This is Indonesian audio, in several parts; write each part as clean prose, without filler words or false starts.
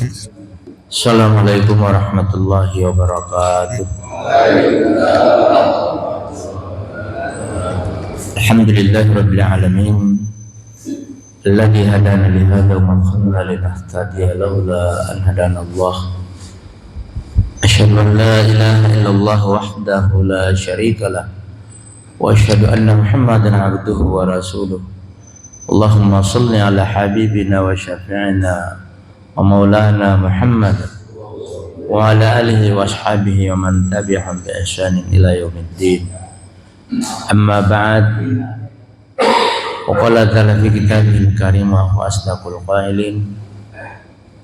Assalamualaikum warahmatullahi wabarakatuh. Alhamdulillahirabbil alamin. Alladzi hadana li hadza wa ma kunna linahtadiya laula an hadana Allah. Asyhadu an la ilaha illallah wahdahu la syarika lah wa asyhadu anna Muhammadan abduhu wa rasuluh. Allahumma shalli ala habibina wa syafi'ina wa maulana Muhammad wa ala alihi wa ashabihi wa man tabi'ahum bi ihsanin ila yaumiddin. Amma ba'd. Wa qala ta'ala fi kitabihil karim wa asdaqul qailin.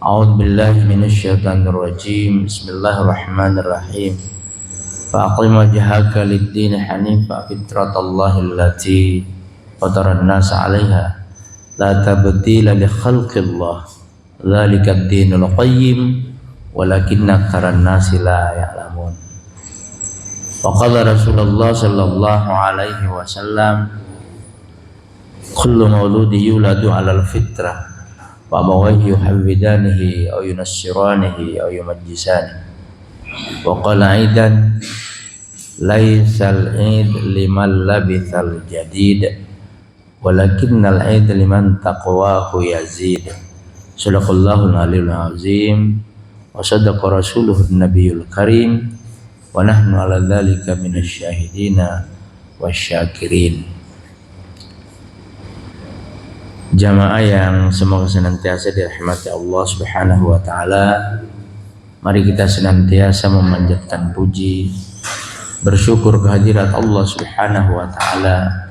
A'udzu billahi minasy syaithanir rajim. Bismillahirrahmanirrahim. Fa aqim wajhaka lid-din hanifa fitratallahi allati fatara an-nasa 'alaiha la tabdila li khalqillah. Dzalika ad-dinul qayyim walakinna aktsara an-nasi la ya'lamun. Wa qala Rasulullah sallallahu alaihi wasallam, kullu mauludi yuladu 'alal fitrah wa abawayhi yuhawwidanihi aw yunassiranihi aw yumajjisanihi. Wa qala aidan, laisal 'id liman labithal jadid walakinnal 'id liman taqwahu yazid. Sadaqallahul aliyyul azim wa sadaqa rasuluhun nabiyul karim wa nahnu ala dzalika minasy syahidina wasyakirin. Jamaah yang semoga senantiasa dirahmati Allah Subhanahu wa taala, mari kita senantiasa memanjatkan puji, bersyukur kehadirat Allah Subhanahu wa taala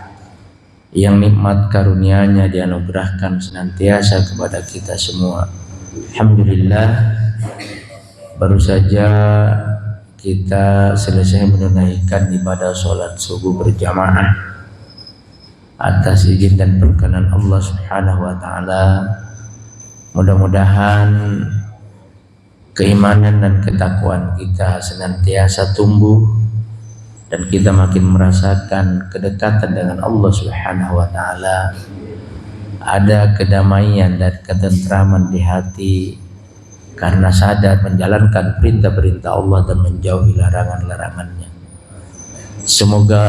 yang nikmat karunia-Nya dianugerahkan senantiasa kepada kita semua. Alhamdulillah, baru saja kita selesai menunaikan ibadah sholat subuh berjamaah atas izin dan perkenan Allah Subhanahu wa taala. Mudah-mudahan keimanan dan ketakwaan kita senantiasa tumbuh dan kita makin merasakan kedekatan dengan Allah Subhanahu wa taala. Ada kedamaian dan ketentraman di hati karena sadar menjalankan perintah-perintah Allah dan menjauhi larangan-larangannya. Semoga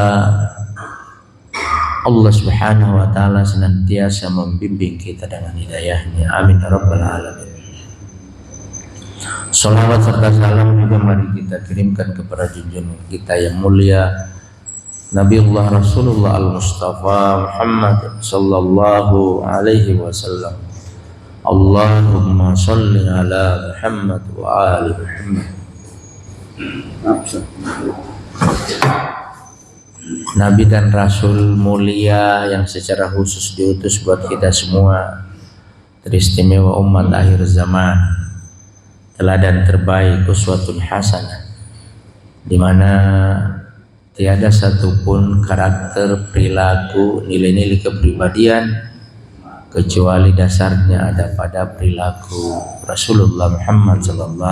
Allah Subhanahu wa taala senantiasa membimbing kita dengan hidayah-Nya. Amin ya rabbal alamin. Salawat serta salam juga mari kita kirimkan kepada junjungan kita yang mulia Nabiullah Rasulullah Al-Mustafa Muhammad sallallahu alaihi wasallam. Allahumma shalli ala Muhammad wa ali Muhammad. Nabi dan Rasul mulia yang secara khusus diutus buat kita semua, teristimewa umat akhir zaman, teladan terbaik, uswatun hasanah, di mana tiada satupun karakter, perilaku, nilai-nilai kepribadian kecuali dasarnya ada pada perilaku Rasulullah Muhammad SAW.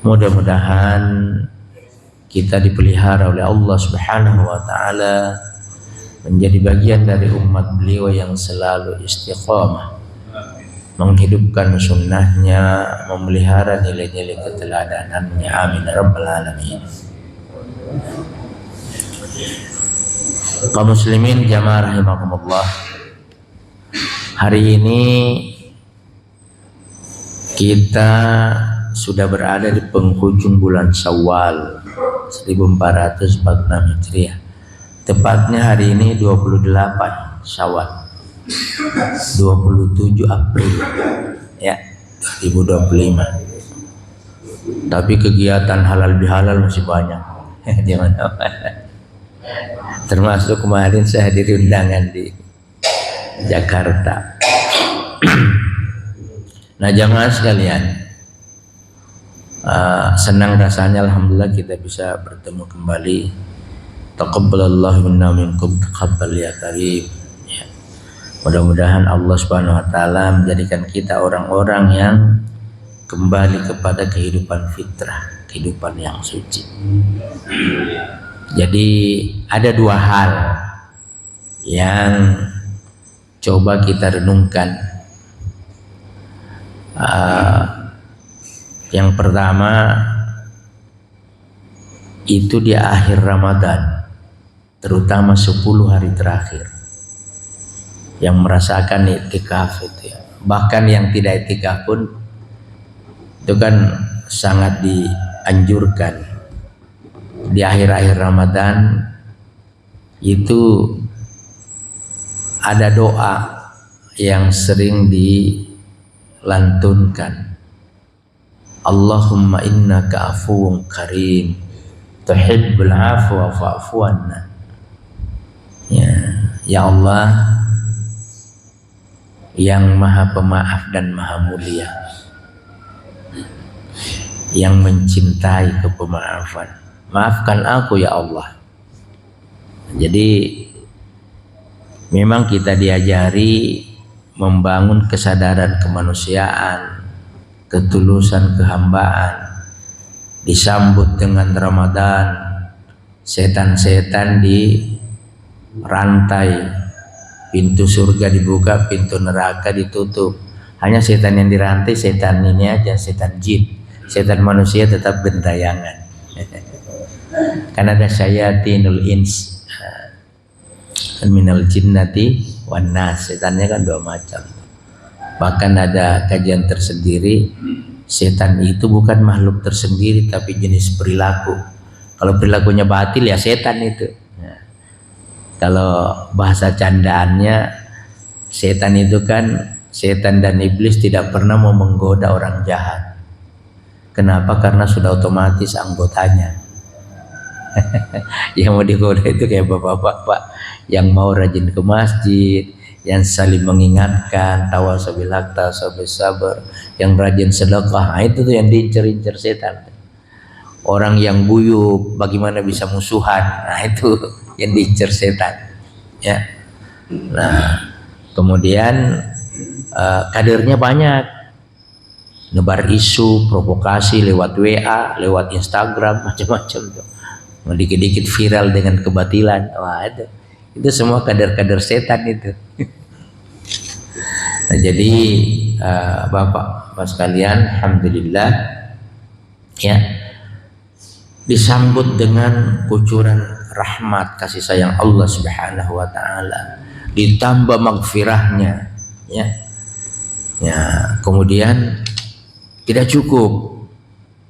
Mudah-mudahan kita dipelihara oleh Allah Subhanahu wa taala menjadi bagian dari umat beliau yang selalu istiqamah menghidupkan sunnahnya, memelihara nilai-nilai keteladanannya. Amin ya rabbal alamin. Kaum muslimin jamaah rahimakumullah, hari ini kita sudah berada di penghujung bulan Syawal 1446 Hijriah. Tepatnya hari ini 28 Syawal 27 April ya 2025. Tapi kegiatan halal bihalal masih banyak. Jangan termasuk kemarin saya hadiri undangan di Jakarta. Nah jamaah sekalian, senang rasanya alhamdulillah kita bisa bertemu kembali. Taqabbalallahu minna minkum taqabbal ya karim. Mudah-mudahan Allah Subhanahu wa taala menjadikan kita orang-orang yang kembali kepada kehidupan fitrah, kehidupan yang suci. Jadi ada dua hal yang coba kita renungkan Yang pertama itu di akhir Ramadan, terutama 10 hari terakhir, yang merasakan iktikaf itu ya. Bahkan yang tidak iktikaf pun itu kan sangat dianjurkan di akhir-akhir Ramadan itu ada doa yang sering dilantunkan. Allahumma innaka afuwun karim tuhibbul afwa fa'fu anna. Ya Allah yang maha pemaaf dan maha mulia, yang mencintai kepemaafan, maafkan aku ya Allah. Jadi memang kita diajari membangun kesadaran kemanusiaan, ketulusan kehambaan. Disambut dengan Ramadan, setan-setan dirantai, pintu surga dibuka, pintu neraka ditutup. Hanya setan yang dirantai, setan ini aja, setan jin. Setan manusia tetap gentayangan. Karena ada syayatinul ins minal jinnati wan nas. Setannya kan 2 macam. Bahkan ada kajian tersendiri, setan itu bukan makhluk tersendiri tapi jenis perilaku. Kalau perilakunya batil ya setan itu. Kalau bahasa candaannya, setan itu kan, setan dan iblis tidak pernah mau menggoda orang jahat. Kenapa? Karena sudah otomatis anggotanya. Yang mau digoda itu kayak bapak-bapak yang mau rajin ke masjid, yang saling mengingatkan, tawasabil haq, tawasabil sabar, yang rajin sedekah. Nah, itu tuh yang diincer-incer setan. Orang yang guyup, bagaimana bisa musuhan? Nah, itu yang diincer setan. Ya. Nah, kemudian kadernya banyak, nebar isu, provokasi lewat WA, lewat Instagram, macam-macam tuh. Dikit-dikit viral dengan kebatilan. Wah, itu semua kader-kader setan itu. Nah, jadi Bapak Mas sekalian, alhamdulillah ya, disambut dengan kucuran rahmat kasih sayang Allah Subhanahu wa taala, ditambah magfirahnya ya. Ya, kemudian tidak cukup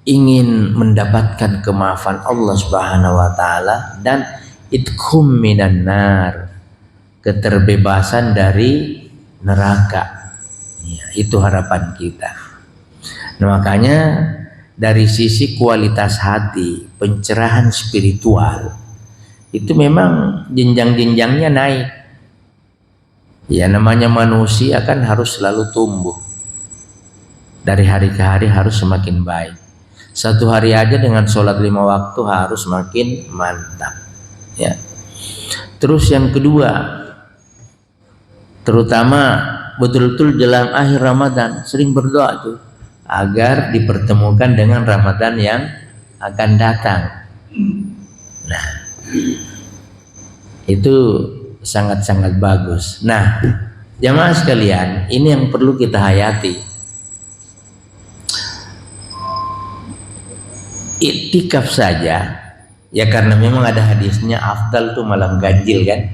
ingin mendapatkan kemaafan Allah Subhanahu wa taala dan itqum minan nar, keterbebasan dari neraka. Ya, itu harapan kita. Nah, makanya dari sisi kualitas hati, pencerahan spiritual itu memang jenjang-jenjangnya naik. Ya, namanya manusia kan harus selalu tumbuh. Dari hari ke hari harus semakin baik. Satu hari aja dengan sholat 5 waktu harus makin mantap. Ya. Terus yang kedua, terutama betul-betul jelang akhir Ramadan, sering berdoa tuh agar dipertemukan dengan Ramadan yang akan datang. Nah, itu sangat-sangat bagus. Nah, jamaah sekalian, ini yang perlu kita hayati. Iktikaf saja, ya karena memang ada hadisnya afdal tuh malam ganjil kan.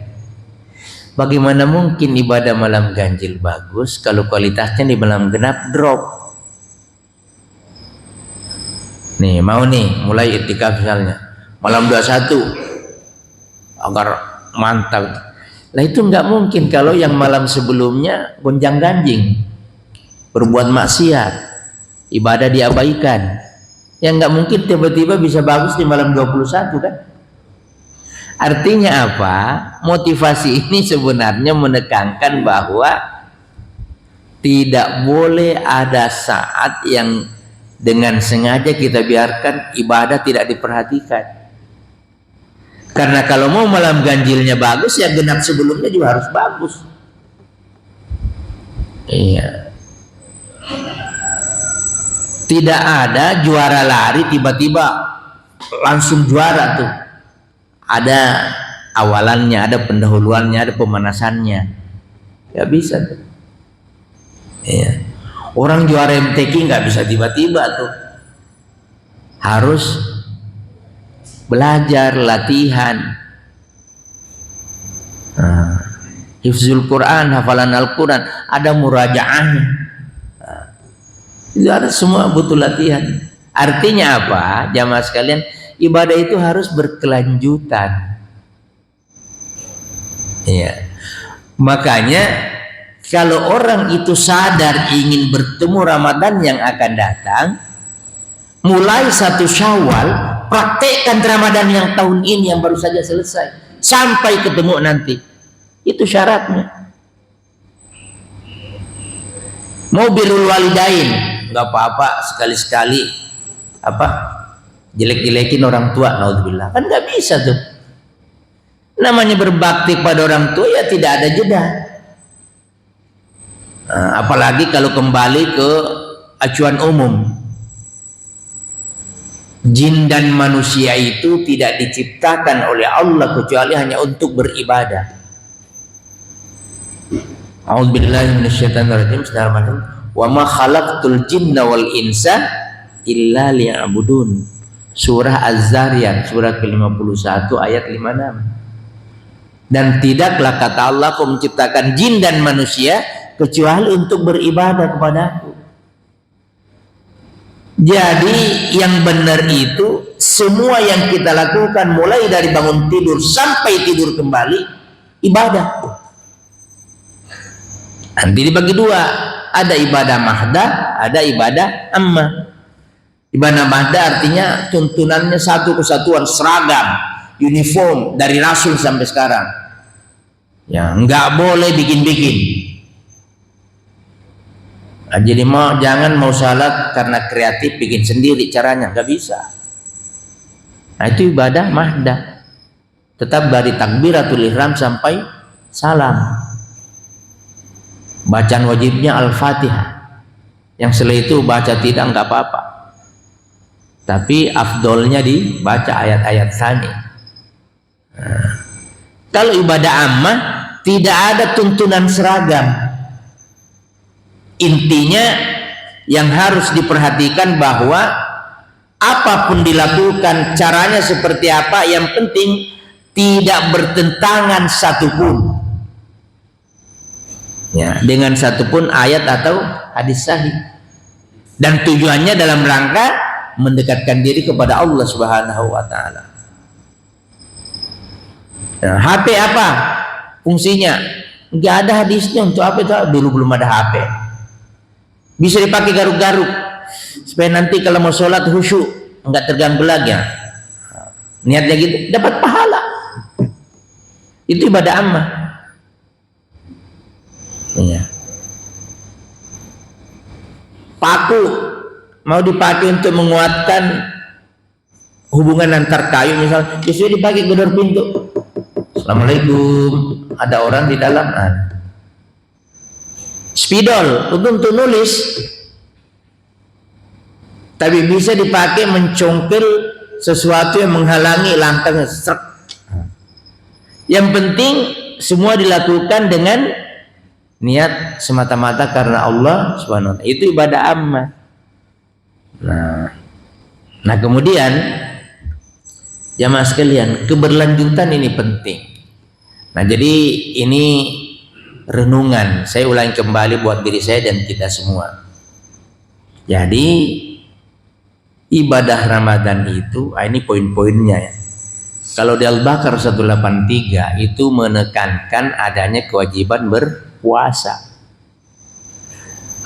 Bagaimana mungkin ibadah malam ganjil bagus kalau kualitasnya di malam genap drop? Nih, mau nih mulai iktikaf misalnya malam 21 agar mantap. Lah itu nggak mungkin kalau yang malam sebelumnya gonjang-ganjing, berbuat maksiat, ibadah diabaikan. Yang nggak mungkin tiba-tiba bisa bagus di malam 21 kan? Artinya apa? Motivasi ini sebenarnya menekankan bahwa tidak boleh ada saat yang dengan sengaja kita biarkan ibadah tidak diperhatikan. Karena kalau mau malam ganjilnya bagus, ya genap sebelumnya juga harus bagus. Iya. Tidak ada juara lari tiba-tiba langsung juara tuh. Ada awalannya, ada pendahuluannya, ada pemanasannya. Ya bisa tuh. Iya. Orang juara MTQ nggak bisa tiba-tiba tuh. harus belajar, latihan. Hifzul Quran, hafalan Al-Quran, ada murajaahnya. Itu ada, semua butuh latihan. Artinya apa? Jamaah sekalian, ibadah itu harus berkelanjutan. Iya. Makanya kalau orang itu sadar ingin bertemu Ramadan yang akan datang, mulai 1 Syawal praktekkan Ramadan yang tahun ini yang baru saja selesai sampai ketemu nanti. Itu syaratnya. Mau birrul walidain, nggak apa-apa sekali-sekali jelek-jelekin orang tua, naudzubillah, kan nggak bisa tuh. Namanya berbakti pada orang tua ya tidak ada jeda. Apalagi kalau kembali ke acuan umum, jin dan manusia itu tidak diciptakan oleh Allah kecuali hanya untuk beribadah. A'udzubillahi minasyaitonirrajim. Bismillahirrahmanirrahim. Wa ma khalaqtul jinna wal insa illa liya'budun. Surah Az-Zariyat, surah ke-51 ayat 56. Dan tidaklah kata Allah, Aku menciptakan jin dan manusia kecuali untuk beribadah kepadaku. Jadi yang benar itu semua yang kita lakukan mulai dari bangun tidur sampai tidur kembali ibadah. Nanti dibagi dua, ada ibadah mahdah, ada ibadah ammah. Ibadah mahdah artinya tuntunannya satu kesatuan, seragam, uniform dari Rasul sampai sekarang. Ya, nggak boleh bikin-bikin. Jadi jangan mau salat karena kreatif bikin sendiri caranya, nggak bisa. Nah itu ibadah mahdah. Tetap dari takbiratul ihram sampai salam. Bacaan wajibnya Al-Fatihah. Yang setelah itu baca tidak, nggak apa-apa. Tapi afdolnya dibaca ayat-ayat tsani. Kalau ibadah ammah tidak ada tuntunan seragam. Intinya yang harus diperhatikan bahwa apapun dilakukan, caranya seperti apa, yang penting tidak bertentangan satupun. Ya, dengan satupun ayat atau hadis sahih, dan tujuannya dalam rangka mendekatkan diri kepada Allah Subhanahu wa taala. Nah, HP apa fungsinya? Enggak ada hadisnya untuk apa itu. Dulu belum ada HP. Bisa dipakai garuk-garuk supaya nanti kalau mau sholat khusyuk, enggak terganggu lagi. Niatnya gitu, dapat pahala. Itu ibadah ammah. Ya. Paku mau dipakai untuk menguatkan hubungan antar kayu, misalnya biasanya dipakai gedor pintu. Assalamualaikum, ada orang di dalam. Spidol untuk nulis, tapi bisa dipakai mencongkel sesuatu yang menghalangi langkahnya. Yang penting semua dilakukan dengan niat semata-mata karena Allah Subhanahu wa ta'ala. Itu ibadah ammah. Nah kemudian jamaah sekalian, keberlanjutan ini penting. Nah jadi ini renungan, saya ulangi kembali buat diri saya dan kita semua. Jadi ibadah Ramadan itu, ini poin-poinnya ya. Kalau di Al-Baqarah 183 itu menekankan adanya kewajiban berpuasa.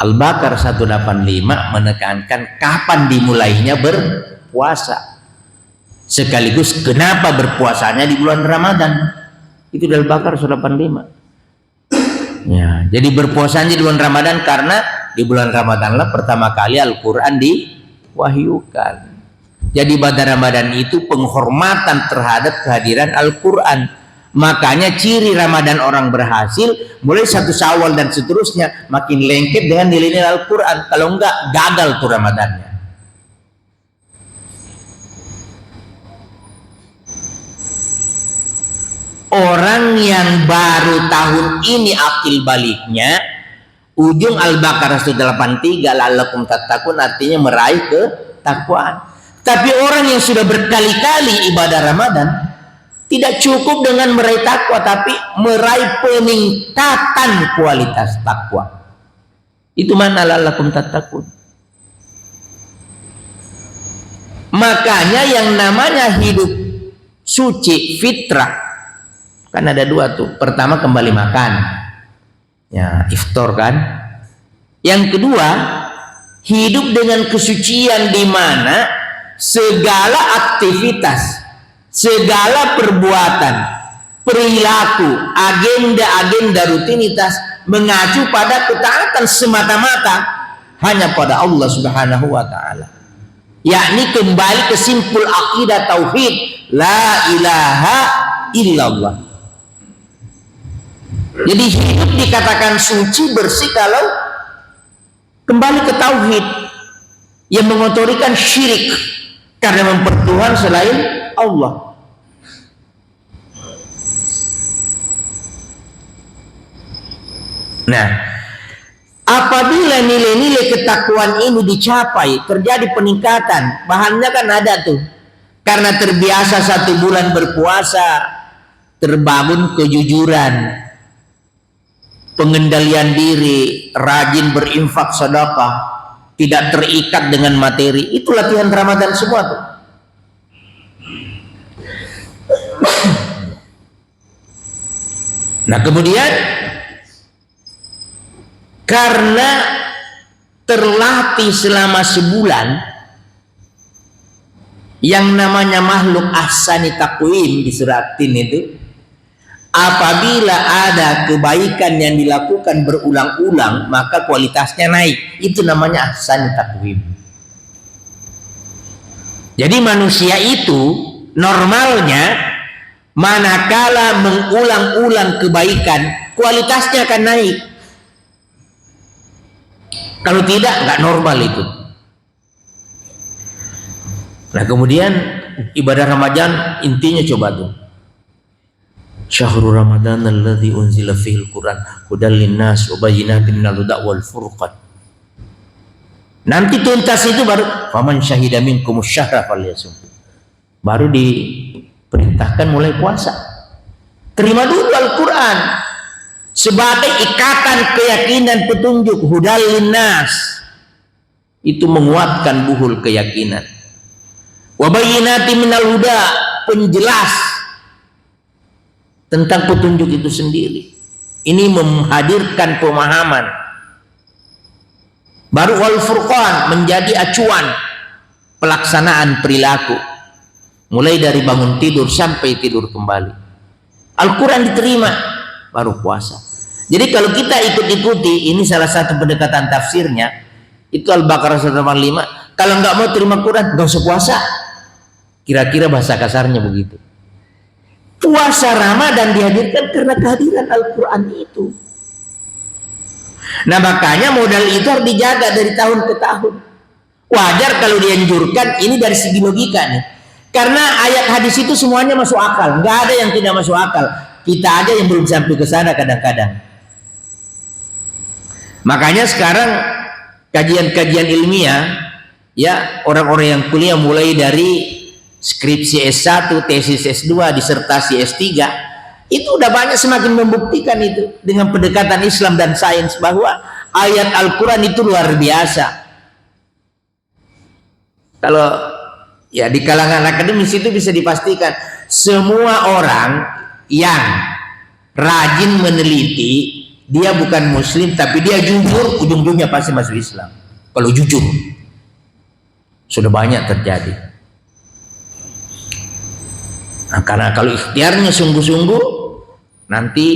Al-Baqarah 185 menekankan kapan dimulainya berpuasa. Sekaligus kenapa berpuasanya di bulan Ramadan. Itu di Al-Baqarah 185. Ya, jadi berpuasanya di bulan Ramadan karena di bulan Ramadanlah pertama kali Al-Qur'an diwahyukan. Jadi ibadah Ramadan itu penghormatan terhadap kehadiran Al-Qur'an. Makanya ciri Ramadan orang berhasil mulai 1 Syawal dan seterusnya makin lengket dengan nilai Al-Qur'an. Kalau enggak gagal tuh Ramadannya. Orang yang baru tahun ini akil baliknya, ujung Al-Baqarah 183 la'allakum tattaqun artinya meraih ketakwaan. Tapi orang yang sudah berkali-kali ibadah Ramadan tidak cukup dengan meraih takwa, tapi meraih peningkatan kualitas takwa. Itu mana la'allakum tattaqun. Makanya yang namanya hidup suci fitrah kan ada dua tuh. Pertama kembali makan, ya iftar kan. Yang kedua hidup dengan kesucian di mana segala aktivitas, segala perbuatan, perilaku, agenda-agenda rutinitas mengacu pada ketaatan semata-mata hanya pada Allah Subhanahu wa taala. Yakni kembali ke simpul akidah tauhid, la ilaha illallah. Jadi hidup dikatakan suci bersih kalau kembali ke tauhid yang mengotorikan syirik karena mempertuhan selain Allah. Nah, apabila nilai-nilai ketakwaan ini dicapai, terjadi peningkatan. Bahannya kan ada tuh. Karena terbiasa 1 bulan berpuasa, terbangun kejujuran, pengendalian diri, rajin berinfak sedekah, tidak terikat dengan materi. Itu latihan Ramadan semua tuh. Nah, kemudian karena terlatih selama sebulan, yang namanya makhluk ahsani taqwim di surat Tin itu, apabila ada kebaikan yang dilakukan berulang-ulang maka kualitasnya naik. Itu namanya ahsani taqwim. Jadi manusia itu normalnya manakala mengulang-ulang kebaikan kualitasnya akan naik. Kalau tidak, nggak normal itu. Nah, kemudian ibadah Ramadan intinya coba tuh. Syahrul Ramadan alladzi unzila fihil Qur'an hudal linnas wa bayyinatin minal huda wal furqan. Nanti tuntas itu baru faman syahida minkumus syahra falyasum. Baru diperintahkan mulai puasa. Terima dulu Al-Qur'an sebagai ikatan keyakinan petunjuk, hudal linnas, itu menguatkan buhul keyakinan. Wa bayyinatin minal huda, penjelas tentang petunjuk itu sendiri. Ini menghadirkan pemahaman. Baru wal furqan, menjadi acuan pelaksanaan perilaku mulai dari bangun tidur sampai tidur kembali. Al-Quran diterima baru puasa. Jadi kalau kita ikut-ikuti, ini salah satu pendekatan tafsirnya, itu Al-Baqarah 185. Kalau nggak mau terima Quran, nggak usah puasa. Kira-kira bahasa kasarnya begitu. Puasa Ramadan dihadirkan karena kehadiran Al-Quran itu. Nah, makanya modal itu harus dijaga dari tahun ke tahun. Wajar kalau dianjurkan, ini dari segi logika nih. Karena ayat hadis itu semuanya masuk akal, nggak ada yang tidak masuk akal. Kita aja yang belum sampai ke sana kadang-kadang. Makanya sekarang kajian-kajian ilmiah, ya, orang-orang yang kuliah mulai dari skripsi S1, tesis S2, disertasi S3, itu udah banyak semakin membuktikan itu dengan pendekatan Islam dan sains bahwa ayat Al-Quran itu luar biasa. Kalau ya di kalangan akademis itu bisa dipastikan semua orang yang rajin meneliti, dia bukan muslim tapi dia jujur, ujung-ujungnya pasti masuk Islam. Kalau jujur sudah banyak terjadi. Nah, karena kalau ikhtiarnya sungguh-sungguh, nanti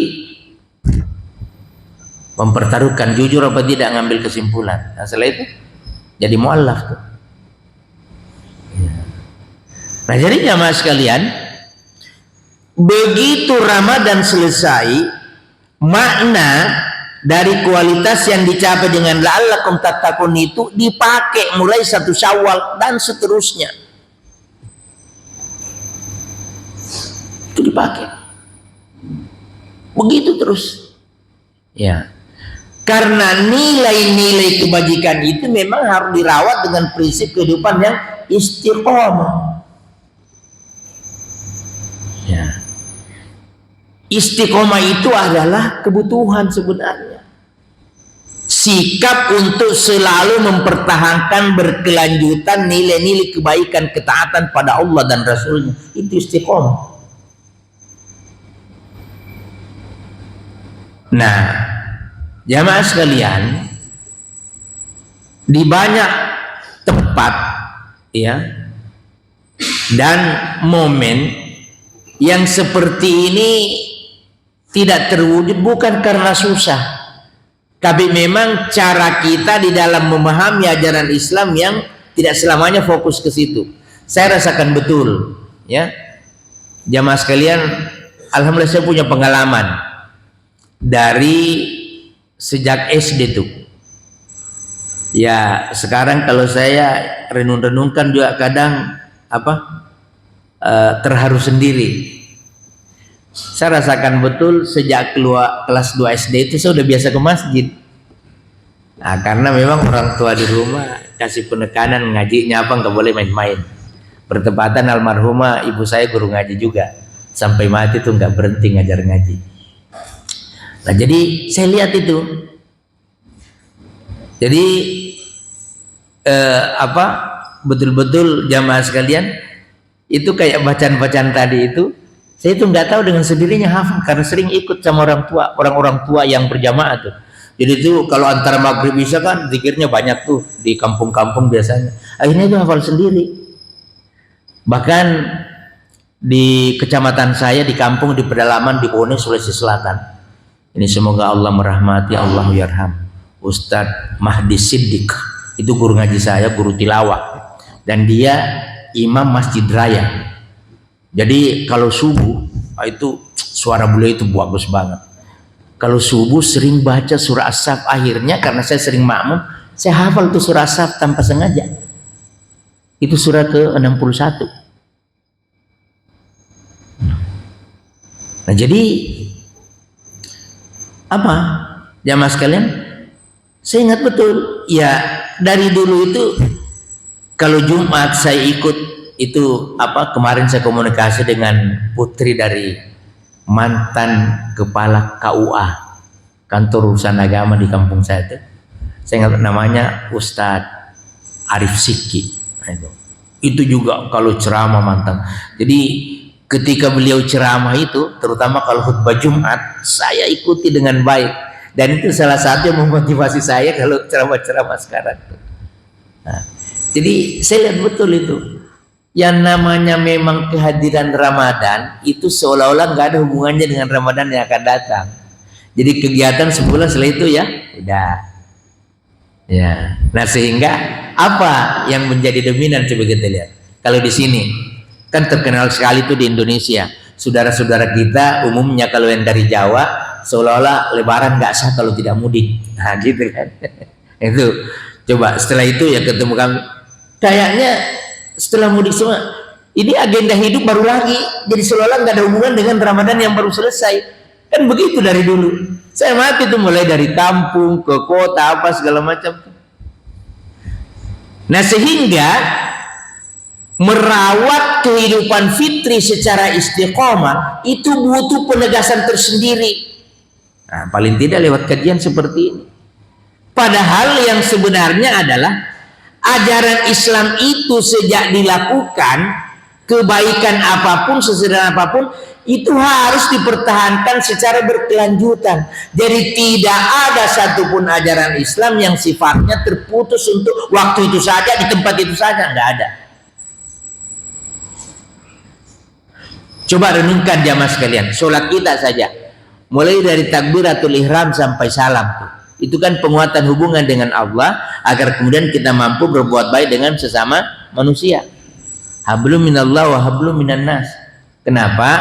mempertaruhkan jujur apa tidak ngambil kesimpulan. Nah, setelah itu jadi mu'allaf tuh. Nah, jadi jamaah sekalian, begitu Ramadan selesai, makna dari kualitas yang dicapai dengan la'allakum tattaqun itu dipakai mulai 1 Syawal dan seterusnya. Itu dipakai. Begitu terus. Ya. Karena nilai-nilai kebajikan itu memang harus dirawat dengan prinsip kehidupan yang istiqomah. Ya. Istiqomah itu adalah kebutuhan sebenarnya. Sikap untuk selalu mempertahankan berkelanjutan nilai-nilai kebaikan, ketaatan pada Allah dan Rasulnya, itu istiqomah. Nah, jamaah sekalian, di banyak tempat ya dan momen yang seperti ini tidak terwujud bukan karena susah, tapi memang cara kita di dalam memahami ajaran Islam yang tidak selamanya fokus ke situ. Saya rasakan betul ya, jamaah sekalian, alhamdulillah saya punya pengalaman dari sejak SD tuh. Ya, sekarang kalau saya renung-renungkan juga kadang terharu sendiri. Saya rasakan betul sejak keluar kelas 2 SD itu saya udah biasa ke masjid. Nah, karena memang orang tua di rumah kasih penekanan ngajinya nggak boleh main-main. Bertepatan almarhumah ibu saya guru ngaji juga, sampai mati tuh nggak berhenti ngajar ngaji. Nah, jadi saya lihat itu. Jadi betul-betul jamaah sekalian, itu kayak bacaan-bacaan tadi itu, saya itu nggak tahu dengan sendirinya hafal karena sering ikut sama orang-orang tua yang berjamaah tuh. Jadi itu kalau antara maghrib isya kan zikirnya banyak tuh di kampung-kampung biasanya. Akhirnya itu hafal sendiri. Bahkan di kecamatan saya di kampung di pedalaman di Bone, Sulawesi Selatan. Ini semoga Allah merahmati, Allahu yarham, Ustadz Mahdi Siddiq. Itu guru ngaji saya, guru tilawah, dan dia imam Masjid Raya. Jadi kalau subuh itu suara beliau itu bagus banget. Kalau subuh sering baca surah As-Saff, akhirnya karena saya sering makmum, saya hafal tuh surah As-Saff tanpa sengaja. Itu surah ke-61. Nah, jadi apa? Jamaah sekalian, saya ingat betul ya, dari dulu itu kalau Jumat saya ikut itu kemarin saya komunikasi dengan putri dari mantan kepala KUA, kantor urusan agama di kampung saya itu. Saya ingat namanya Ustadz Arif Siki. Itu juga kalau ceramah mantap. Jadi ketika beliau ceramah itu, terutama kalau khutbah Jumat, saya ikuti dengan baik. Dan itu salah satu yang memotivasi saya kalau ceramah-ceramah sekarang. Nah, jadi saya lihat betul itu. Yang namanya memang kehadiran Ramadan itu seolah-olah nggak ada hubungannya dengan Ramadan yang akan datang. Jadi kegiatan sebulan setelah itu ya udah. Ya. Nah, sehingga apa yang menjadi dominan coba kita lihat. Kalau di sini kan terkenal sekali itu di Indonesia. Saudara-saudara kita umumnya kalau yang dari Jawa seolah-olah Lebaran nggak sah kalau tidak mudik. Nah, gitu kan. Itu coba setelah itu ya ketemu kami. Kayaknya setelah mudik semua, ini agenda hidup baru lagi. Jadi seolah-olah nggak ada hubungan dengan Ramadan yang baru selesai. Kan begitu dari dulu. Saya mati tuh mulai dari kampung ke kota segala macam. Nah, sehingga merawat kehidupan fitri secara istiqomah itu butuh penegasan tersendiri. Nah, paling tidak lewat kajian seperti ini. Padahal yang sebenarnya adalah ajaran Islam itu sejak dilakukan, kebaikan apapun, sesederhana apapun, itu harus dipertahankan secara berkelanjutan. Jadi tidak ada satupun ajaran Islam yang sifatnya terputus untuk waktu itu saja, di tempat itu saja, nggak ada. Coba renungkan jamaah sekalian, sholat kita saja, mulai dari takbiratul ihram sampai salam tuh. Itu kan penguatan hubungan dengan Allah agar kemudian kita mampu berbuat baik dengan sesama manusia. Hablum minallah wa hablum minan nas. Kenapa?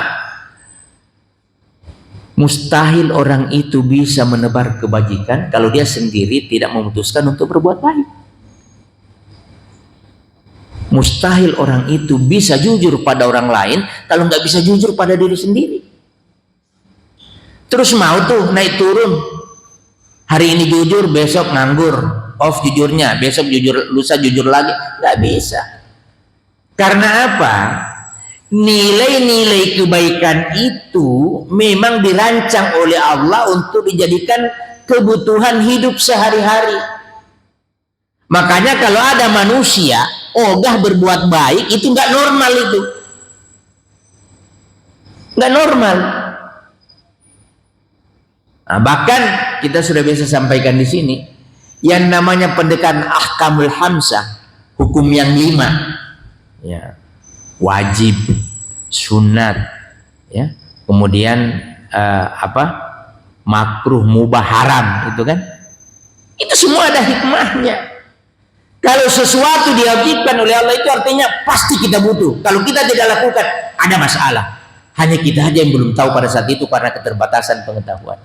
Mustahil orang itu bisa menebar kebajikan kalau dia sendiri tidak memutuskan untuk berbuat baik. Mustahil orang itu bisa jujur pada orang lain kalau nggak bisa jujur pada diri sendiri. Terus mau tuh naik turun. Hari ini jujur, besok nganggur, off jujurnya, besok jujur, lusa jujur lagi, nggak bisa. Karena apa? Nilai-nilai kebaikan itu memang dirancang oleh Allah untuk dijadikan kebutuhan hidup sehari-hari. Makanya kalau ada manusia ogah berbuat baik, itu nggak normal, itu nggak normal. Nah, bahkan kita sudah biasa sampaikan di sini yang namanya pendekatan ahkamul hamsah, hukum yang 5, ya, wajib, sunat, ya, kemudian makruh, mubah, haram, itu kan, itu semua ada hikmahnya. Kalau sesuatu diwajibkan oleh Allah itu artinya pasti kita butuh. Kalau kita tidak lakukan, ada masalah. Hanya kita aja yang belum tahu pada saat itu karena keterbatasan pengetahuan.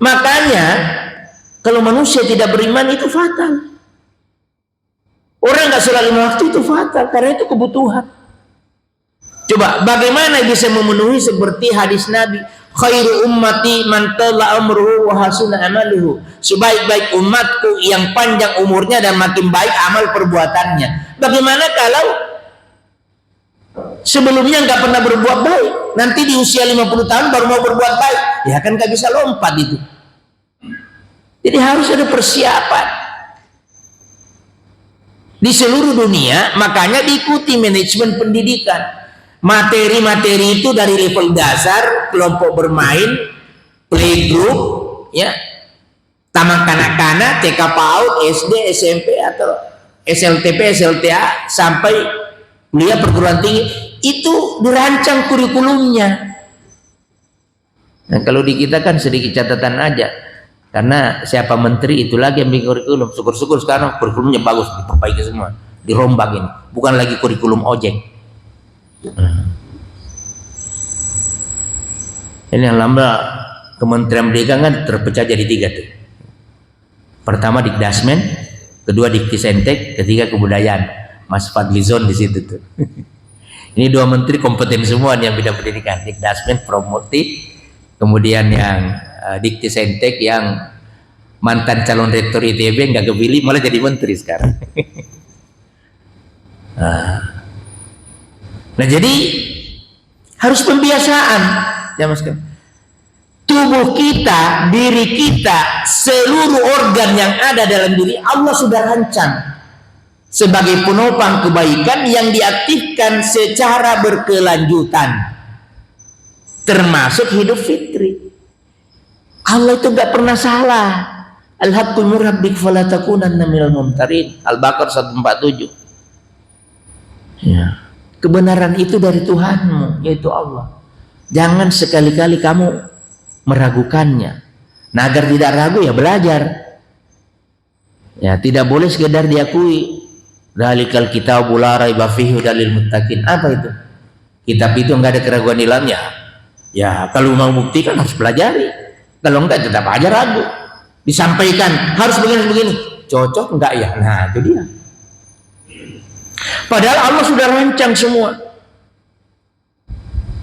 Makanya kalau manusia tidak beriman itu fatal. Orang nggak sholat 5 waktu itu fatal karena itu kebutuhan. Coba bagaimana bisa memenuhi seperti hadis Nabi, khairu ummati man tala amruhu wa hasuna amaluhu. Sebaik-baik umatku yang panjang umurnya dan makin baik amal perbuatannya. Bagaimana kalau sebelumnya nggak pernah berbuat baik, nanti di usia 50 tahun baru mau berbuat baik, ya kan nggak bisa lompat itu. Jadi harus ada persiapan di seluruh dunia. Makanya diikuti manajemen pendidikan. Materi-materi itu dari level dasar, kelompok bermain, playgroup, ya, taman kanak-kanak, TK PAUD, SD, SMP atau SLTP, SLTA sampai kuliah perguruan tinggi, itu dirancang kurikulumnya. Nah, kalau di kita kan sedikit catatan aja, karena siapa menteri itu lagi yang bikin kurikulum. Syukur-syukur sekarang kurikulumnya bagus, diperbaiki semua, dirombak ini, bukan lagi kurikulum ojek. Ini yang lama Kementerian Pendidikan kan terpecah jadi 3 tuh. Pertama Dikdasmen, kedua Diktisentek, ketiga Kebudayaan. Mas Fadlizon di situ tuh. Ini 2 menteri kompeten semua yang bidang pendidikan. Dikdasmen promotif, kemudian yang Diktisentek yang mantan calon rektor ITB nggak kepilih malah jadi menteri sekarang. Nah jadi harus pembiasaan, ya Mas. Tubuh kita, diri kita, seluruh organ yang ada dalam diri Allah sudah rancang sebagai penopang kebaikan yang diaktifkan secara berkelanjutan, termasuk hidup fitri. Allah itu nggak pernah salah. Al-haqqu min rabbik fala takunanna minal mumtarin. Al-Baqarah 147. Ya. Kebenaran itu dari Tuhanmu, yaitu Allah. Jangan sekali-kali kamu meragukannya. Nah, agar tidak ragu ya belajar. Ya, tidak boleh sekedar diakui. Dzalikal kitabu la raiba fihi hudalil muttaqin. Apa itu? Kitab itu enggak ada keraguan di dalamnya. Ya, kalau mau buktikan harus pelajari. Kalau enggak tetap aja ragu. Disampaikan harus begini. Cocok enggak ya? Nah, itu dia. Padahal Allah sudah rancang semua.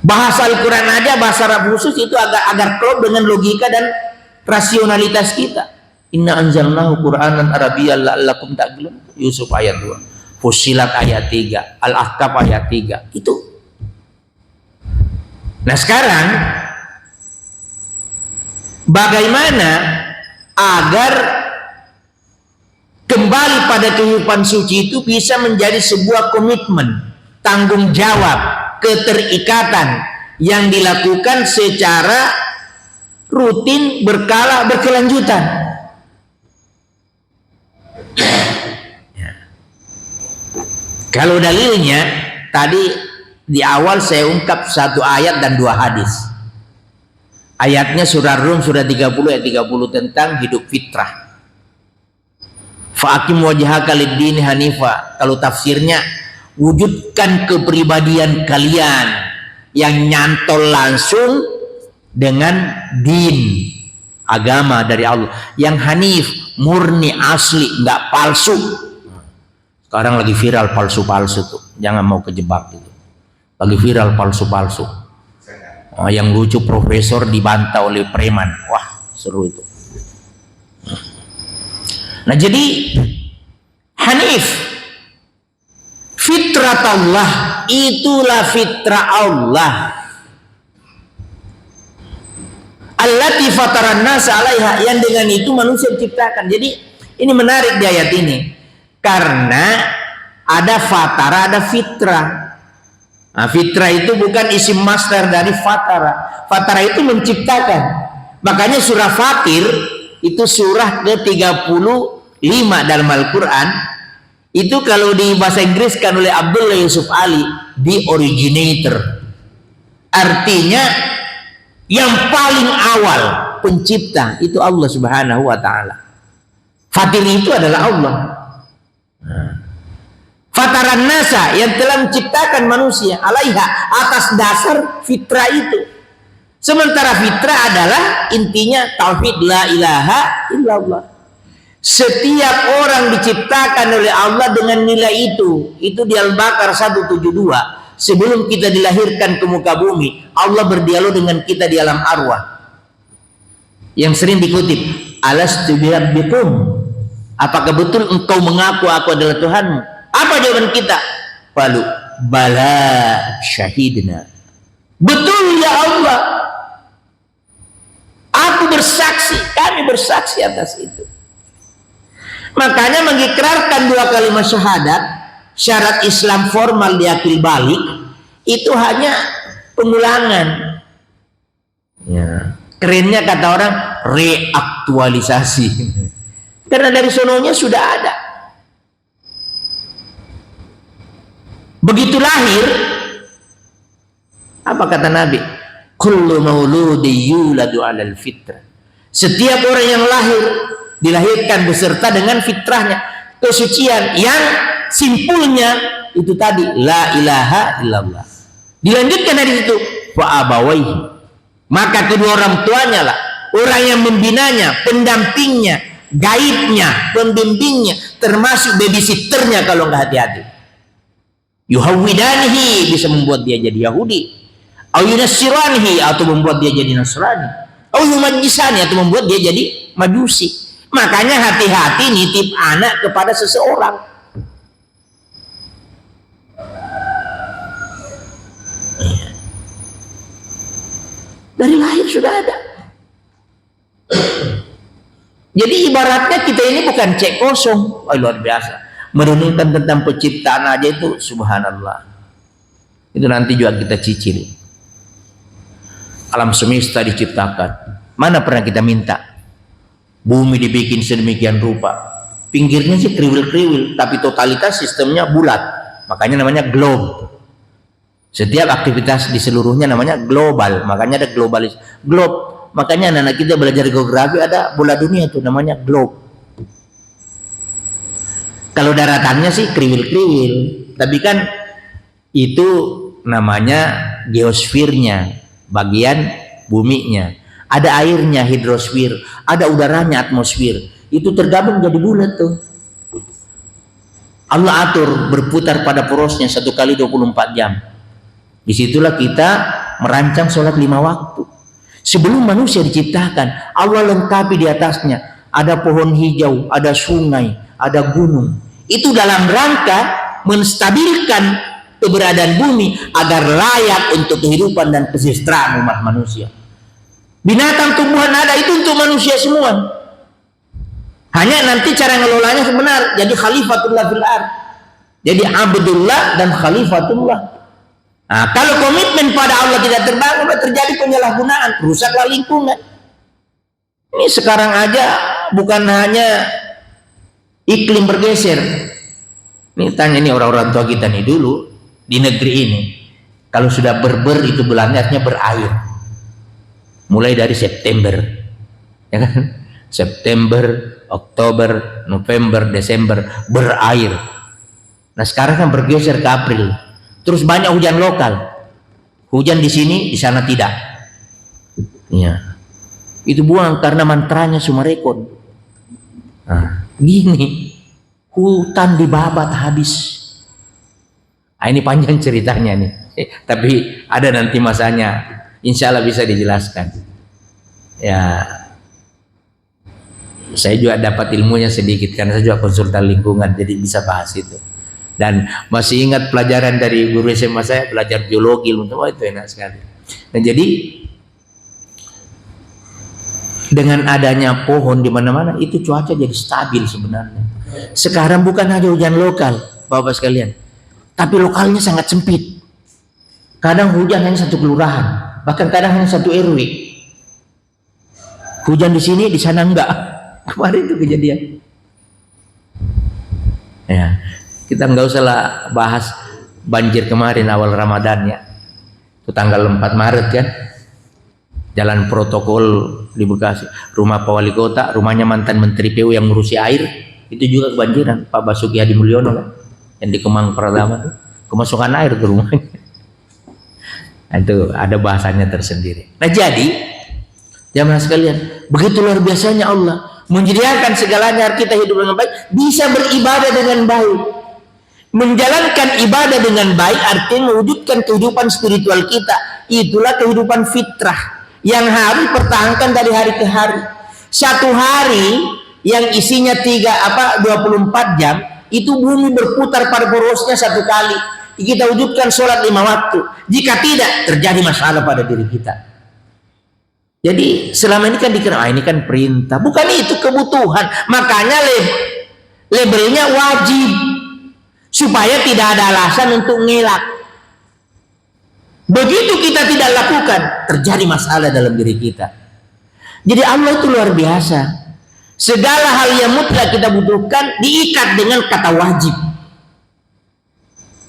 Bahasa Al-Quran aja, bahasa Arab khusus itu agar klop dengan logika dan rasionalitas kita. Inna anzalnahu Qur'anan Arabiyyan la'allakum ta'qilun. Yusuf ayat 2, Fussilat ayat 3, Al-Ahqaf ayat 3. Itu. Nah sekarang bagaimana agar kembali pada kehidupan suci itu bisa menjadi sebuah komitmen, tanggung jawab, keterikatan yang dilakukan secara rutin, berkala, berkelanjutan. Ya. Kalau dalilnya tadi di awal saya ungkap 1 ayat dan 2 hadis. Ayatnya surah Rum surah 30 ayat 30 tentang hidup fitrah. Fa'akim wajhaka lid-dini hanifa. Kalau tafsirnya, wujudkan kepribadian kalian yang nyantol langsung dengan din, agama dari Allah, yang hanif, murni, asli, nggak palsu. Sekarang lagi viral palsu-palsu tuh, jangan mau kejebak gitu. Lagi viral palsu-palsu. Yang lucu profesor dibantah oleh preman, wah seru itu. Nah jadi hanif, Fitratullah, itulah fitrah Allah. Allati fataran nasa 'alaiha, yang dengan itu manusia diciptakan. Jadi ini menarik di ayat ini. Karena ada fatara, ada fitrah. Nah, fitrah itu bukan isim masdar dari fatara. Fatara itu menciptakan. Makanya surah Fatir itu surah ke-35 dalam Al-Quran. Itu kalau di bahasa Inggris kan oleh Abdullah Yusuf Ali, the originator. Artinya yang paling awal pencipta itu Allah Subhanahu wa taala. Fatir itu adalah Allah. Fataran nasa, yang telah menciptakan manusia 'alaiha, atas dasar fitrah itu. Sementara fitrah adalah intinya tauhid la ilaha illallah. Setiap orang diciptakan oleh Allah dengan nilai itu. Itu di Al-Baqarah 172. Sebelum kita dilahirkan ke muka bumi, Allah berdialog dengan kita di alam arwah. Yang sering dikutip, alastu birabbikum, apakah betul engkau mengaku aku adalah Tuhanmu? Apa jawaban kita? Lalu, bala syahidna. Betul ya Allah. Aku bersaksi, kami bersaksi atas itu. Makanya mengikrarkan 2 kalimat syahadat, syarat Islam formal diakil balik, itu hanya pengulangan. Ya. Kerennya kata orang, reaktualisasi. Karena dari sononya sudah ada. Begitu lahir, apa kata Nabi? Kullu mauludi yuladu 'alal fitrah. Setiap orang yang lahir dilahirkan beserta dengan fitrahnya, kesucian yang simpulnya itu tadi la ilaha illallah. Dilanjutkan dari situ fa abawaihi, maka kedua orang tuanya lah orang yang membinanya, pendampingnya, gaibnya, pembimbingnya, termasuk babysitternya kalau nggak hati-hati. Yuhawwidanihi, bisa membuat dia jadi Yahudi, au yunassiranihi, atau membuat dia jadi Nasrani, au yumajjisani, atau membuat dia jadi Majusi. Makanya hati-hati nitip anak kepada seseorang. Dari lahir sudah ada. Jadi ibaratnya kita ini bukan cek kosong. Oh, luar biasa. Merenungkan tentang penciptaan aja itu subhanallah. Itu nanti juga kita cicil. Alam semesta diciptakan. Mana pernah kita minta bumi dibikin sedemikian rupa, pinggirnya sih kriwil-kriwil, tapi totalitas sistemnya bulat, makanya namanya globe. Setiap aktivitas di seluruhnya namanya global, makanya ada globalis globe. Makanya anak-anak kita belajar geografi ada bola dunia itu namanya globe. Kalau daratannya sih kriwil-kriwil, tapi kan itu namanya geosfernya, bagian buminya. Ada airnya, hidrosfer, ada udaranya, atmosfer. Itu tergabung jadi bulat tuh. Allah atur berputar pada porosnya 1 kali 24 jam. Disitulah kita merancang sholat 5 waktu. Sebelum manusia diciptakan, Allah lengkapi di atasnya. Ada pohon hijau, ada sungai, ada gunung. Itu dalam rangka menstabilkan keberadaan bumi agar layak untuk kehidupan dan kesejahteraan umat manusia. Binatang, tumbuhan ada itu untuk manusia semua. Hanya nanti cara ngelolanya sebenar. Jadi khalifatullah fil ardh. Jadi abdullah dan khalifatullah. Nah, kalau komitmen pada Allah tidak terbangun, terjadi penyalahgunaan, rusaklah lingkungan. Ini sekarang aja bukan hanya iklim bergeser. Ini tanya nih orang-orang tua kita nih dulu di negeri ini. Kalau sudah berber itu bulannya artinya berair. Mulai dari September, ya kan? September, Oktober, November, Desember berair. Nah sekarang kan bergeser ke April. Terus banyak hujan lokal. Hujan di sini, di sana tidak. Ya, itu buang karena mantranya Sumarekon. Nah, gini, hutan dibabat habis. Nah, ini panjang ceritanya nih. Tapi ada nanti masanya. Insya Allah bisa dijelaskan. Ya, saya juga dapat ilmunya sedikit karena saya juga konsultan lingkungan, jadi bisa bahas itu. Dan masih ingat pelajaran dari guru SMA saya, belajar biologi, wah itu enak sekali. Dan jadi dengan adanya pohon di mana-mana itu cuaca jadi stabil sebenarnya. Sekarang bukan hanya hujan lokal, Bapak sekalian, tapi lokalnya sangat sempit. Kadang hujan hanya satu kelurahan, bahkan kadang hanya satu RW. Hujan di sini, di sana enggak. Kemarin itu kejadian. Ya, kita nggak usah lah bahas banjir kemarin awal Ramadan ya. Itu tanggal 4 Maret kan. Jalan protokol di Bekasi, rumah Pak Wali Kota, rumahnya mantan Menteri PU yang ngurusi air, itu juga kebanjiran. Pak Basuki Hadi Mulyono kan, yang di Kemang Pratama tuh, kemasukan air ke rumahnya. Nah, itu ada bahasanya tersendiri. Nah jadi, jamaah sekalian, begitu luar biasanya Allah menyediakan segalanya kita hidup dengan baik, bisa beribadah dengan baik. Menjalankan ibadah dengan baik artinya mewujudkan kehidupan spiritual kita. Itulah kehidupan fitrah yang harus pertahankan dari hari ke hari. Satu hari yang isinya 24 jam, itu bumi berputar pada porosnya satu kali. Kita wujudkan sholat 5 waktu. Jika tidak, terjadi masalah pada diri kita. Jadi selama ini kan dikira ini kan perintah, bukan itu kebutuhan. Makanya labelnya wajib, supaya tidak ada alasan untuk ngelak. Begitu kita tidak lakukan, terjadi masalah dalam diri kita. Jadi Allah itu luar biasa. Segala hal yang mutlak kita butuhkan diikat dengan kata wajib.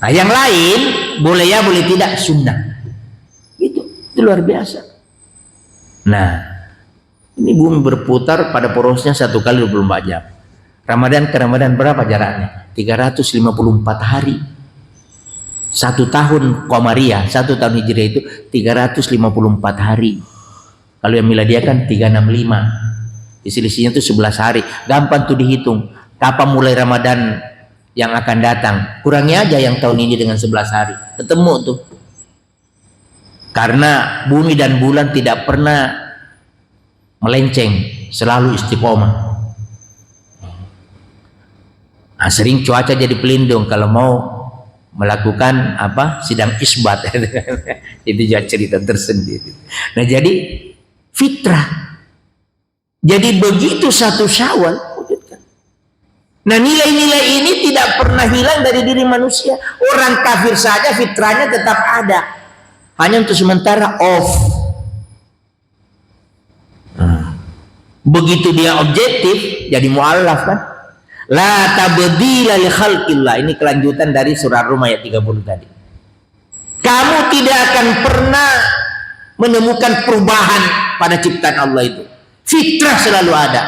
Nah, yang lain boleh ya, boleh tidak, sunnah. Itu luar biasa. Nah, ini bumi berputar pada porosnya satu kali 24 jam. Ramadan ke Ramadan berapa jaraknya? 354 hari. 1 tahun Qamariyah, 1 tahun Hijriah itu 354 hari. Kalau yang miladiah kan 365. Selisihnya itu 11 hari. Gampang tuh dihitung. Kapan mulai Ramadan yang akan datang? Kurangi aja yang tahun ini dengan 11 hari. Ketemu tuh. Karena bumi dan bulan tidak pernah melenceng, selalu istiqomah. Nah, sering cuaca jadi pelindung kalau mau melakukan sidang isbat. Itu juga cerita tersendiri. Nah jadi fitrah. Jadi begitu 1 Syawal, nah nilai-nilai ini tidak pernah hilang dari diri manusia. Orang kafir saja fitrahnya tetap ada, hanya untuk sementara off. Begitu dia objektif, jadi mu'allaf kan. La tabdila li khalqillah. Ini kelanjutan dari surah Rum ayat 30 tadi. Kamu tidak akan pernah menemukan perubahan pada ciptaan Allah itu. Fitrah selalu ada.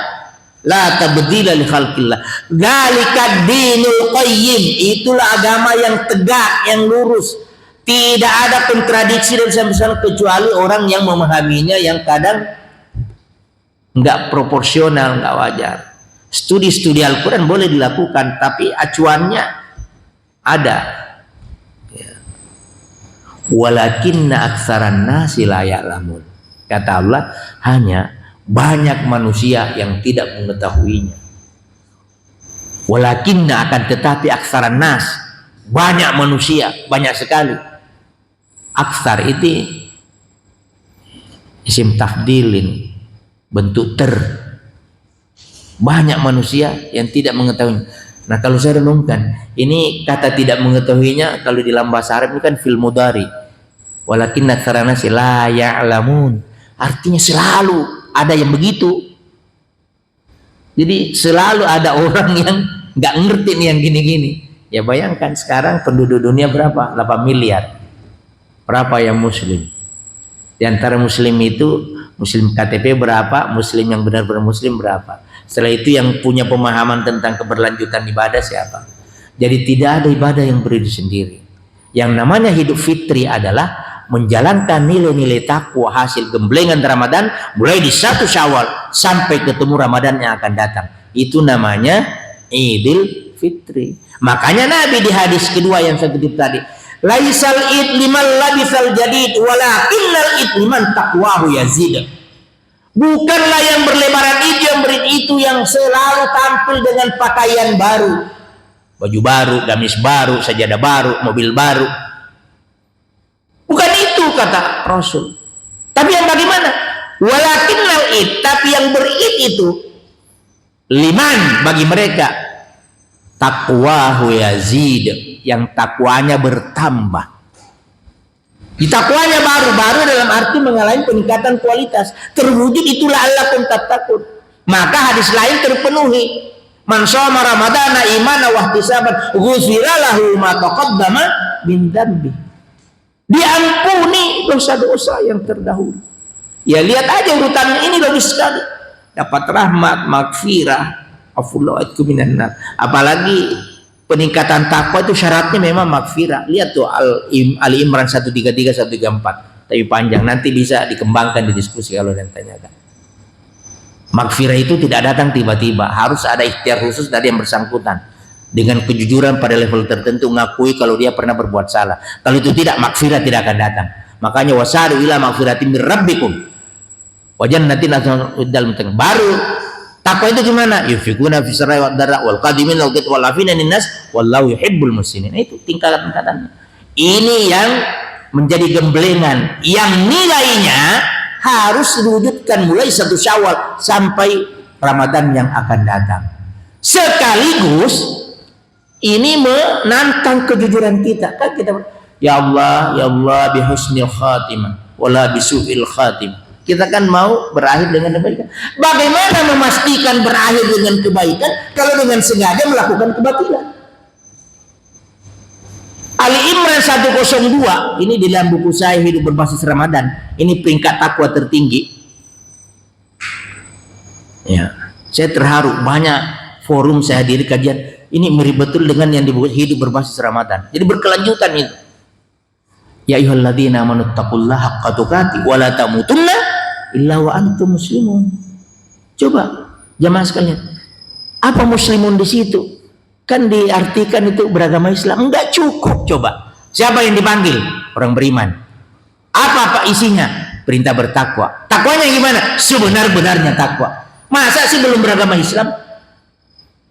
La tabdila li khalqillah. Dzalika dinul qayyim. Itulah agama yang tegak, yang lurus. Tidak ada kontradiksi dan sama-sama kecuali orang yang memahaminya yang kadang enggak proporsional, enggak wajar. Studi-studi Al-Quran boleh dilakukan, tapi acuannya ada. Walakinna aktsaran nasi la ya'lamun. Kata Allah, hanya banyak manusia yang tidak mengetahuinya. Walakinna, akan tetapi, aktsaran nas, banyak manusia, banyak sekali. Aktsar itu isim tafdilin, bentuk banyak manusia yang tidak mengetahui. Nah kalau saya renungkan, ini kata tidak mengetahuinya kalau di dalam bahasa Arab ini kan fil mudhari. Walakinna aktsaran nasi la ya'lamun. Artinya selalu ada yang begitu. Jadi selalu ada orang yang nggak ngerti nih yang gini-gini. Ya bayangkan sekarang penduduk dunia berapa? 8 miliar. Berapa yang muslim? Di antara muslim itu, muslim KTP berapa? Muslim yang benar-benar muslim berapa? Setelah itu yang punya pemahaman tentang keberlanjutan ibadah siapa? Jadi tidak ada ibadah yang berdiri sendiri. Yang namanya hidup fitri adalah menjalankan nilai-nilai takwa hasil gemblengan Ramadan mulai di 1 Syawal sampai ketemu Ramadan yang akan datang. Itu namanya Idul Fitri. Makanya Nabi di hadis kedua yang saya kutip tadi, laisal id liman labisal jadid walakinnal id liman taqwahu yazid. Bukanlah yang berlebaran itu yang selalu tampil dengan pakaian baru. baju baru, gamis baru, sajadah baru, mobil baru. Bukan itu kata Rasul. Tapi yang bagaimana? Walakinnal id, tapi yang berid itu liman bagi mereka taqwahu yazid, yang takwanya bertambah. Di takwanya baru dalam arti mengalami peningkatan kualitas. Terwujud itulah la'allakum tattaqun. Maka hadis lain terpenuhi. Man shoma ramadhana imanan wa ihtisaban ghufira lahu ma taqaddama min dzambi. Diampuni dosa-dosa yang terdahulu. Ya lihat aja urutannya ini logis sekali. Dapat rahmat, maghfirah, afullahu minan nar. Apalagi peningkatan takwa itu syaratnya memang maghfirah. Lihat tuh Ali Imran 133 134. Tapi panjang, nanti bisa dikembangkan di diskusi kalau yang tanyakan. Maghfirah itu tidak datang tiba-tiba, harus ada ikhtiar khusus dari yang bersangkutan. Dengan kejujuran pada level tertentu ngakui kalau dia pernah berbuat salah. Kalau itu tidak, maghfirah tidak akan datang. Makanya wasari ila maghfiratin mir rabbikum wa jannatin dalam tengah. Baru takwa itu gimana? Yufikuna fi sarai wad dara wal qadimin wal wal afina linnas wallahu yuhibbul muhsinin. Itu tingkatan-tingkatannya. Ini yang menjadi gemblengan yang nilainya harus diwujudkan mulai 1 Syawal sampai Ramadan yang akan datang. Sekaligus ini menantang kejujuran kita. Kan kita ya Allah bi husnil khatimah wala bisu'il khatimah. Kita kan mau berakhir dengan kebaikan. Bagaimana memastikan berakhir dengan kebaikan kalau dengan sengaja melakukan kebatilan? Ali Imran 102 ini di dalam buku saya Hidup Berbasis Ramadan. Ini peringkat takwa tertinggi. Ya, saya terharu banyak forum saya hadiri kajian. Ini mirip betul dengan yang dibuat Hidup Berbasis Ramadan. Jadi berkelanjutan itu. Ya ayyuhalladzina amanu taqullaha haqqa tuqatih wa la tamutunna illa wa antum muslimun. Coba jamaah sekalian, apa muslimun di situ? Kan diartikan itu beragama Islam. Enggak cukup. Coba siapa yang dipanggil? Orang beriman. Apa isinya? Perintah bertakwa. Takwanya gimana? Sebenar-benarnya takwa. Masa sih belum beragama Islam?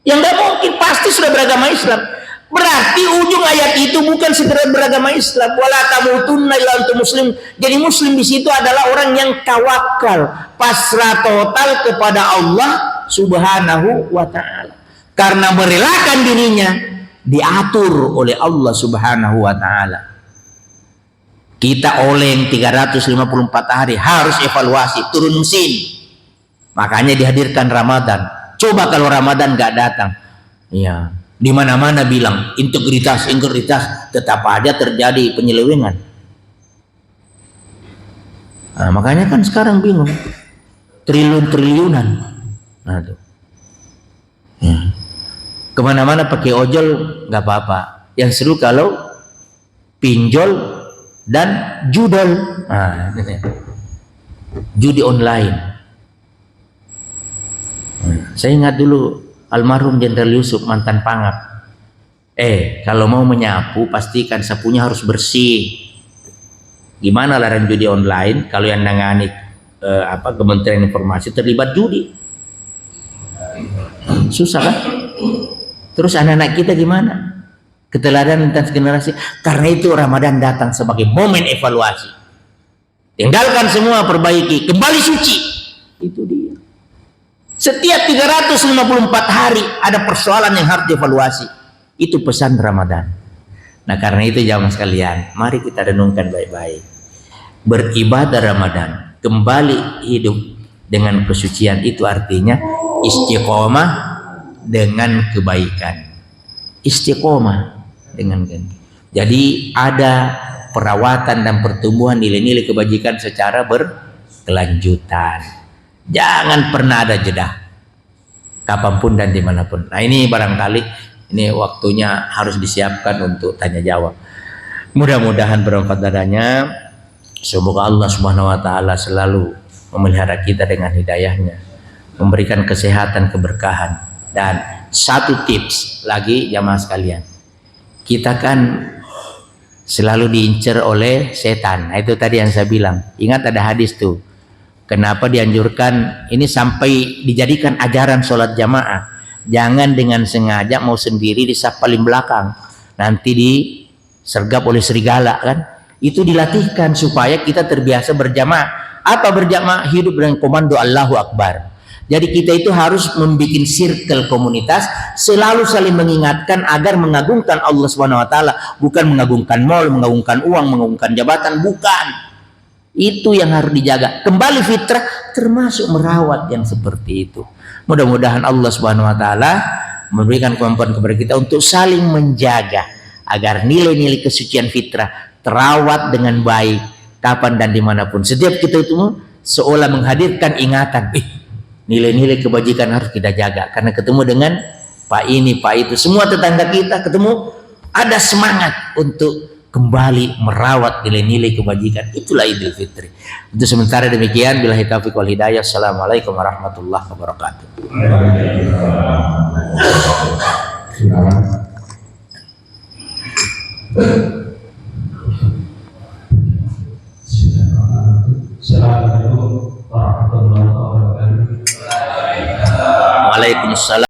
Yang enggak mungkin, pasti sudah beragama Islam. Berarti ujung ayat itu bukan sekedar beragama Islam. Wala tamutunna illa antum muslim. Jadi muslim di situ adalah orang yang tawakal, pasrah total kepada Allah Subhanahu wa taala. Karena merelakan dirinya diatur oleh Allah Subhanahu wa taala. Kita oleng 354 hari harus evaluasi, turun mesin. Makanya dihadirkan Ramadan. Coba kalau Ramadan nggak datang, ya di mana-mana bilang integritas, tetap aja terjadi penyelewengan. Nah, makanya kan sekarang bingung, triliunan. Nah, tuh. Ya. Kemana-mana pakai ojol nggak apa-apa. Yang seru kalau pinjol dan judol. Nah, judi online. Saya ingat dulu almarhum Jenderal Yusuf, mantan Pangap. Kalau mau menyapu pastikan sapunya harus bersih. Gimana larang judi online kalau yang nangani Kementerian Informasi terlibat judi? Susah kan? Terus anak-anak kita gimana? Keteladanan lintas generasi. Karena itu Ramadan datang sebagai momen evaluasi. Tinggalkan semua, perbaiki, kembali suci. Itu dia. Setiap 354 hari ada persoalan yang harus dievaluasi. Itu pesan Ramadan. Nah, karena itu jamaah sekalian, mari kita renungkan baik-baik. Beribadah Ramadan, kembali hidup dengan kesucian, itu artinya istiqomah dengan kebaikan. Istiqomah dengan kebaikan. Jadi ada perawatan dan pertumbuhan nilai-nilai kebajikan secara berkelanjutan. Jangan pernah ada jeda, kapanpun dan dimanapun. Nah, ini barangkali ini waktunya harus disiapkan untuk tanya jawab. Mudah-mudahan bermanfaat dadanya. Semoga Allah Subhanahu wa taala selalu memelihara kita dengan hidayahnya, memberikan kesehatan, keberkahan. Dan satu tips lagi jamaah sekalian, kita kan selalu diincar oleh setan. Nah, itu tadi yang saya bilang. Ingat ada hadis tuh. Kenapa dianjurkan ini sampai dijadikan ajaran sholat jamaah Jangan dengan sengaja mau sendiri di saf paling belakang, nanti disergap oleh serigala kan. Itu dilatihkan supaya kita terbiasa berjamaah. Apa berjamaah? Hidup dengan komando Allahu Akbar. Jadi kita itu harus membuat circle komunitas, selalu saling mengingatkan agar mengagungkan Allah Subhanahu wa taala, bukan mengagungkan mal, mengagungkan uang, mengagungkan jabatan, bukan. Itu yang harus dijaga. Kembali fitrah, termasuk merawat yang seperti itu. Mudah-mudahan Allah Subhanahu wa taala memberikan kemampuan kepada kita untuk saling menjaga agar nilai-nilai kesucian fitrah terawat dengan baik kapan dan dimanapun. Setiap kita itu seolah menghadirkan ingatan, nilai-nilai kebajikan harus kita jaga, karena ketemu dengan Pak ini, Pak itu, semua tetangga kita ketemu, ada semangat untuk kembali merawat nilai-nilai kebajikan. Itulah Idul Fitri. Untuk sementara demikian, billahi taufiq wal hidayah. Assalamualaikum warahmatullahi wabarakatuh. Assalamualaikum warahmatullahi wabarakatuh. Waalaikumsalam.